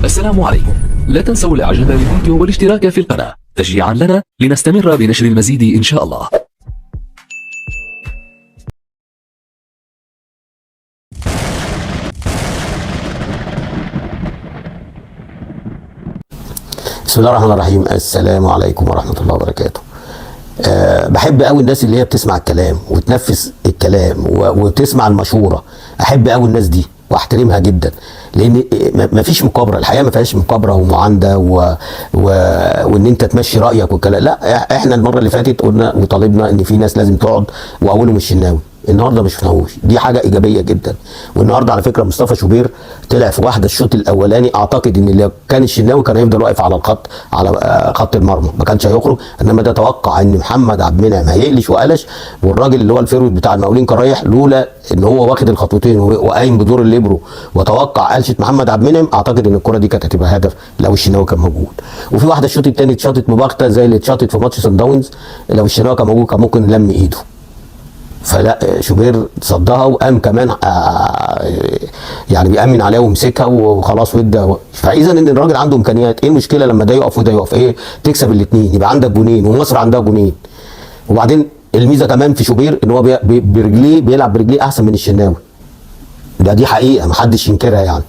السلام عليكم. لا تنسوا الاعجاب بالفيديو والاشتراك في القناة تشجيعا لنا لنستمر بنشر المزيد ان شاء الله. بسم الله الرحمن الرحيم. السلام عليكم ورحمة الله وبركاته. بحب قوي الناس اللي هي بتسمع الكلام وتنفذ الكلام وتسمع المشورة. احب قوي الناس دي واحترمها جدا، لان مفيش مكابره، الحياه ما فيهاش مكابره ومعانده وان انت تمشي رايك والكلام. لا، احنا المره اللي فاتت قلنا وطالبنا ان في ناس لازم تقعد، واولهم الشناوي. النهارده مش شفناهوش، دي حاجه ايجابيه جدا. والنهارده على فكره مصطفى شوبير طلع في واحده الشوط الاولاني، اعتقد ان لو كان الشناوي كان هيفضل واقف على الخط، على خط المرمى، ما كانش هيخرج. انما ده توقع ان محمد عبد المنعم هيقلش وقلش، والراجل اللي هو الفيرود بتاع المقاولين كان رايح، لولا ان هو واخد الخطوتين وقايم بدور الليبرو وتوقع قلشه محمد عبد المنعم، اعتقد ان الكره دي كانت هتبقى هدف لو الشناوي كان موجود. وفي واحده الشوط الثاني اتشاطت مباغته زي اللي اتشاطت في ماتش سان داونز، لو الشناوي كان موجود كان ممكن يلم ايده. فلا، شوبير صدها وقام كمان يعني بيأمن عليها ومسكها وخلاص وادى. فاذا ان الراجل عنده امكانيات. ايه المشكله لما ده يقف وده يقف؟ ايه، تكسب الاثنين، يبقى عندك جونين ومصر عندها جونين. وبعدين الميزه كمان في شوبير ان هو برجليه بيلعب برجليه احسن من الشناوي. دي حقيقه محدش ينكرها يعني.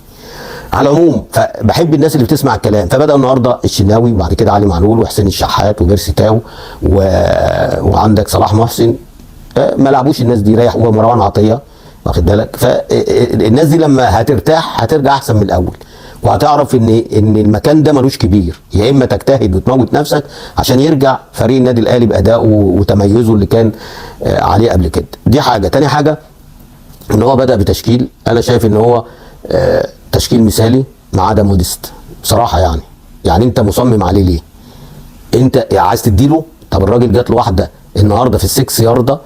على العموم فبحب الناس اللي بتسمع الكلام. فبدا النهارده الشناوي، وبعد كده علي معلول وحسين الشحات وبيرسي تاو وعندك صلاح محسن. ما لعبوش الناس دي، ريح ومروان عطيه، واخد بالك. فالناس دي لما هترتاح هترجع احسن من الاول، وهتعرف ان المكان ده ملوش كبير. يا اما تجتهد وتموت نفسك عشان يرجع فريق النادي الاهلي بادائه وتميزه اللي كان عليه قبل كده. دي حاجه. تاني حاجه ان هو بدا بتشكيل انا شايف ان هو تشكيل مثالي ما عدا موديست بصراحه. يعني انت مصمم عليه ليه؟ انت عايز تديله؟ طب الراجل جات له واحده النهارده في السكس يارده،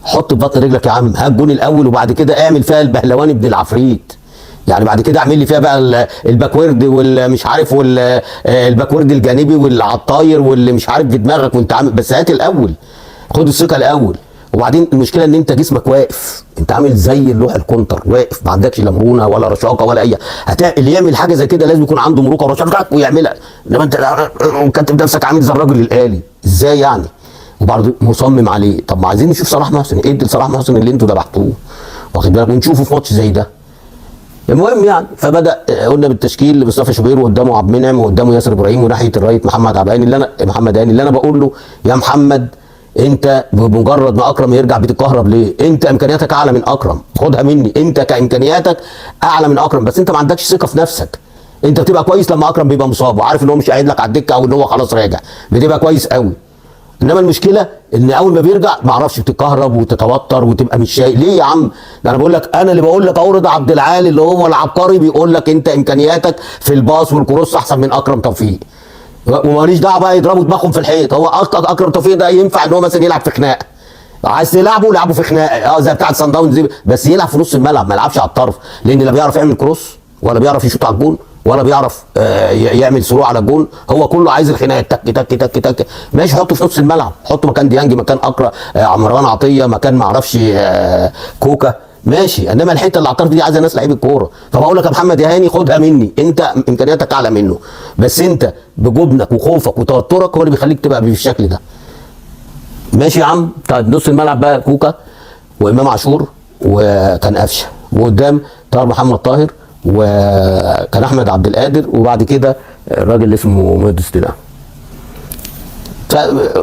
حط ببطن رجلك يا عم، هات الجون الاول وبعد كده اعمل فيها البهلواني ابن العفريت. يعني بعد كده اعمل لي فيها بقى الباكورد والمش عارف والباكورد الجانبي والعطاير واللي مش عارف في دماغك وانت عامل، بس هات الاول، خد الثقه الاول. وبعدين المشكله ان انت جسمك واقف، انت عامل زي اللوح الكونتر واقف، ما عندكش لا مرونه ولا رشاقه ولا اي. اللي يعمل حاجه زي كده لازم يكون عنده مروقه ورشاقه ويعملها. انما انت كاتب نفسك عامل زي الراجل الالي ازاي يعني؟ وبرضه مصمم عليه. طب ما عايزين نشوف صلاح محسن، ادي لصلاح محسن اللي انتوا ذبحتوه، واخد بالك، ونشوفه في ماتش زي ده. المهم يعني فبدا قلنا بالتشكيل مصطفى شوبير، وقدامه عبد المنعم، وقدامه ياسر ابراهيم، وناحيه الرايت محمد هاني اللي انا بقول له يا محمد، انت بمجرد ما اكرم يرجع بتتكهرب ليه؟ انت امكانياتك اعلى من اكرم، خدها مني، انت كامكانياتك اعلى من اكرم، بس انت ما عندكش ثقه في نفسك. انت بتبقى كويس لما اكرم بيبقى مصاب وعارف ان هو مش قاعد لك على الدكه او ان هو خلاص راجع، بتبقى كويس قوي. انما المشكله ان اول ما بيرجع ما اعرفش بتتكهرب وتتوتر وتبقى مش شايف. ليه يا عم؟ ده انا بقول لك، انا اللي بقول لك اهو، رضا عبد العال اللي هو العبقري بيقول لك انت امكانياتك في الباص والكروس احسن من اكرم توفيق. وماليش دعوه بقى يضربوا دماغهم في الحيط. هو اكرم توفيق ده ينفع ان هو مثلا يلعب في خناقه، عايز تلعبه لعبه في خناقه زي بتاعه سان داونز، بس يلعب في نص الملعب، ما يلعبش على الطرف، لان لا بيعرف يعمل كروس ولا بيعرف يشوط على الجون ولا بيعرف يعمل سرور على الجون. هو كله عايز الخناقه، تك تك تك تك. ماشي، حطه في نص الملعب، حطه مكان ديانج، مكان اكرم، مروان عطيه، مكان ما اعرفش كوكا، ماشي. انما الحته اللي على الطرف دي عايزه ناس لعيبه كوره. فبقول لك يا محمد يا هاني، خدها مني، انت امكانياتك اعلى منه، بس انت بجبنك وخوفك وتوترك هو اللي بيخليك تبقى بالشكل ده. ماشي يا عم. طيب نص الملعب بقى كوكا وامام عاشور وكان قفشه، وقدام طاهر محمد طاهر، وكان احمد عبد القادر، وبعد كده الراجل اللي اسمه موديست ده.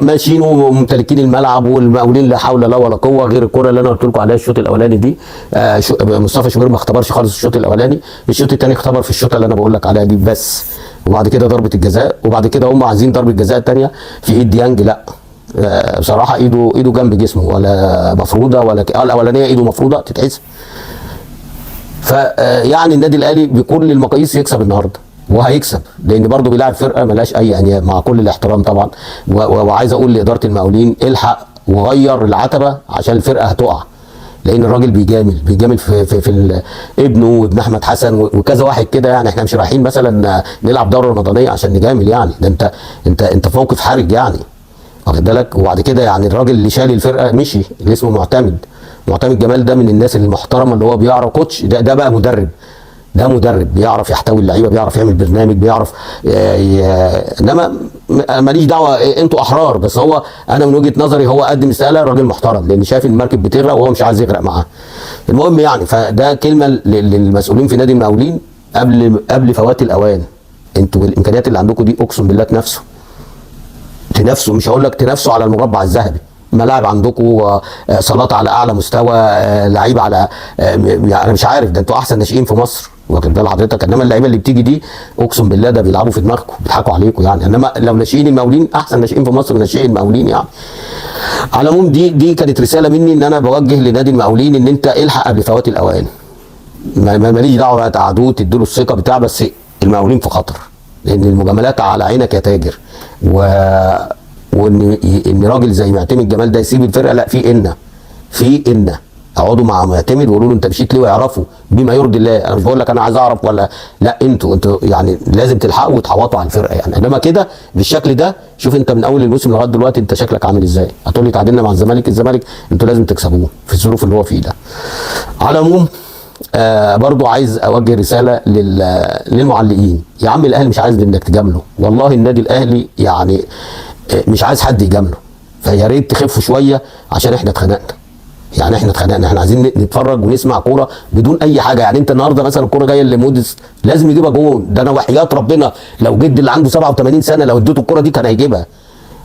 ماشيين وممتلكين الملعب، والمقاولين لا حول لا ولا قوه غير الكره اللي انا قلت لكم عليها الشوط الاولاني دي. مصطفى شوبير ما اختبرش خالص الشوط الاولاني، الشوط الثاني اختبر في الشوط اللي انا بقول لك عليها دي بس. وبعد كده ضربه الجزاء، وبعد كده هم عايزين ضربه الجزاء الثانيه في ايد ديانج. لا بصراحه ايده جنب جسمه، ولا مفروضه ولا الاولانيه ايده مفروضه تتحسب. فيعني النادي الاهلي بكل المقاييس يكسب النهارده، وهيكسب، لان برضه بيلاعب فرقه ملهاش اي انياب، مع كل الاحترام طبعا. وعايز اقول لاداره المقاولين الحق وغير العتبه عشان الفرقه هتقع، لان الراجل بيجامل في ابنه وابن احمد حسن وكذا واحد كده. يعني احنا مش رايحين مثلا نلعب دوره رمضانيه عشان نجامل، يعني ده انت في موقف حرج يعني، واخد بالك. وبعد كده يعني الراجل اللي شال الفرقه مشي، اللي اسمه معتمد جمال، ده من الناس المحترمه اللي هو بيعرف كوتش، ده بقى مدرب. ده مدرب بيعرف يحتوي اللعيبه، بيعرف يعمل برنامج، بيعرف انما ماليش دعوه، انتوا احرار. بس هو انا من وجهه نظري هو قدم استقاله راجل محترم، لان شايف المركب بتغرق وهو مش عايز يغرق معاه. المهم يعني، فده كلمه للمسؤولين في نادي المقاولين قبل فوات الاوان. انتوا الامكانيات اللي عندكم دي اقسم بالله تنافسوا، مش هقول لك تنافسوا على المربع الذهبي. ملاعب عندكم، صالات على اعلى مستوى، لعيبه على يعني مش عارف، ده انتوا احسن ناشئين في مصر، واخد بال حضرتك. انما اللعيبه اللي بتيجي دي اقسم بالله ده بيلعبوا في دماغكم، بيضحكوا عليكم يعني. انما لو ناشئين المقاولين احسن ناشئين في مصر ناشئين المقاولين يعني. على العموم دي كانت رساله مني ان انا بوجه لنادي المقاولين ان انت الحق قبل فوات الاوان. ماليش دعوه بقى تقعدوه تدوا له الثقه بتاع، بس المقاولين في خطر، لان المجاملات على عينك يا تاجر. وان راجل زي معتمد جمال ده يسيب الفرقه، لا، في ان اقعدوا مع معتمد وقولوا له انت مشيت ليه، ويعرفوا بما يرضي الله. انا مش بقول لك انا عايز اعرف ولا لا، انتوا يعني لازم تلحقوا وتحوطوا على الفرقه يعني. انما كده بالشكل ده، شوف انت من اول الموسم لغايه دلوقتي انت شكلك عامل ازاي. هتقول لي تعادلنا مع الزمالك انتوا لازم تكسبوه في الظروف اللي هو فيه ده. على العموم برضو عايز اوجه رساله للمعلقين. يا عم الاهلي مش عايز انك تجامله، والله النادي الاهلي يعني مش عايز حد يجامله، فيا ريت تخفوا شويه عشان احنا اتخنقنا. يعني احنا عايزين نتفرج ونسمع كوره بدون اي حاجه. يعني انت النهارده مثلا الكوره جايه لموديس لازم يجيبها جون، ده انا وحياه ربنا لو جد اللي عنده 87 سنه لو اديته الكوره دي كان هيجيبها،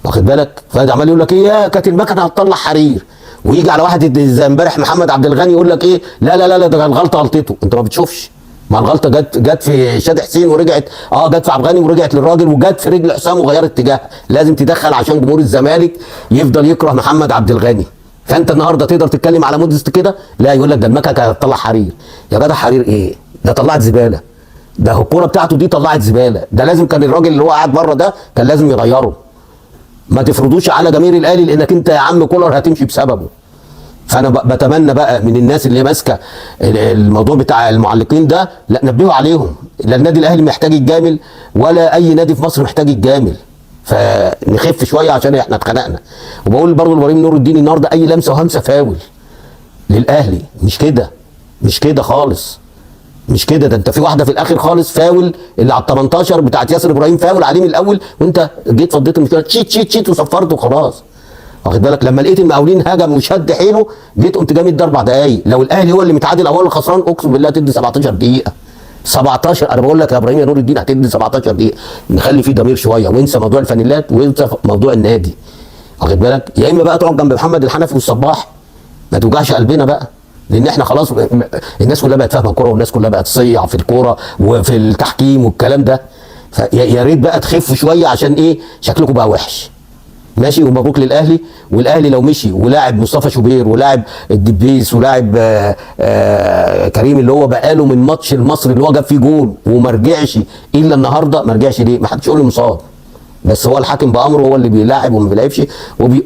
واخد بالك. فده عمال يقول لك ايه، كانت المكنه هتطلع حرير، ويجي على واحد زي امبارح محمد عبد الغني يقول لك ايه، لا ده الغلطه غلطته. انت ما بتشوفش، ما الغلطه جت في شادي حسين ورجعت، جت في عبد الغني ورجعت للراجل، وجت في رجل حسام وغيرت اتجاه. لازم تدخل عشان جمهور الزمالك يفضل يكره محمد عبد الغني. فانت النهارده تقدر تتكلم على موديست كده؟ لا، يقول لك ده المكنه كانت هتطلع حرير. يا جدع حرير ايه؟ ده طلعت زباله، ده الكوره بتاعته دي طلعت زباله. ده لازم كان الراجل اللي هو قاعد بره ده كان لازم يغيره. ما تفرضوش على جماهير الاهلي، لانك انت يا عم كولر هتمشي بسببه. فانا بتمنى بقى من الناس اللي ماسكه الموضوع بتاع المعلقين ده، لا نبهوا عليهم. لا النادي الاهلي محتاج يتجامل، ولا اي نادي في مصر محتاج يتجامل. فنخف شويه عشان احنا اتخنقنا. وبقول برضه لابراهيم نور الدين النهارده اي لمسه وهمسه فاول للاهلي. مش كده خالص، مش كده. ده انت في واحده في الاخر خالص فاول اللي على ال 18 بتاعت ياسر ابراهيم، فاول عليه من الاول، وانت جيت فضيت المشكله تشيت وصفرت وخلاص، واخد بالك. لما لقيت المقاولين هجم وشد حيله جيت قمت جامد 4 دقايق. لو الاهلي هو اللي متعادل او هو اللي خسران اقسم بالله هتدي 17 دقيقه. 17، انا بقول لك يا ابراهيم يا نور الدين هتدي 17 دقيقه. نخلي فيه ضمير شويه، وانسى موضوع الفانيلات وانسى موضوع النادي، واخد بالك. يا اما بقى تقعد جنب محمد الحنفي والصباح، ما توجعش قلبنا بقى، لان احنا خلاص الناس كلها بقت فاهمه الكوره، والناس كلها بقت تصيع في الكوره وفي التحكيم والكلام ده. فيا ريت بقى تخفوا شويه عشان ايه شكلكم بقى وحش. ماشي، ومبروك للاهلي. والاهلي لو مشي ولاعب مصطفى شوبير ولاعب الدبيس ولاعب كريم اللي هو بقاله من ماتش المصري اللي هو جاب فيه جول وما رجعش الا النهارده، ما رجعش ليه؟ ما حدش يقول له مصاب، بس هو الحاكم بامره هو اللي بيلاعب وما بيلعبش.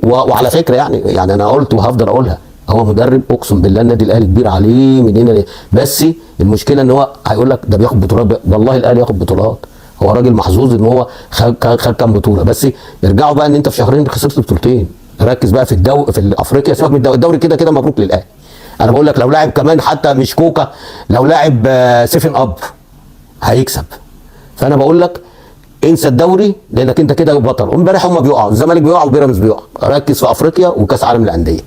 وعلى فكره يعني انا قلت وهفضل اقولها، هو مدرب اقسم بالله النادي الاهلي كبير عليه من هنا ليه. بس المشكله ان هو هيقول لك ده بياخد بطولات، والله الاهلي ياخد بطولات، هو راجل محظوظ ان هو خد كام بطوله. بس يرجعوا بقى ان انت في شهرين خسرت بطولتين. ركز بقى في افريقيا، سيبك من الدوري كده مبروك للاهلي. انا بقول لك لو لاعب كمان حتى مش كوكا، لو لاعب 7 اب هيكسب. فانا بقول لك انسى الدوري لانك انت كده بطل. امبارح هم بيقعوا، الزمالك بيقع وبيراميدز بيقع. ركز في افريقيا وكاس عالم الانديه،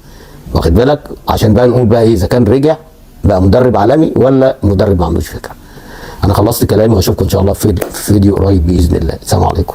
واخد بالك، عشان بقى نقول بقى ايه اذا كان رجع بقى مدرب عالمي ولا مدرب ما عندوش فكره. انا خلصت كلامي واشوفكم ان شاء الله في فيديو قريب باذن الله. السلام عليكم.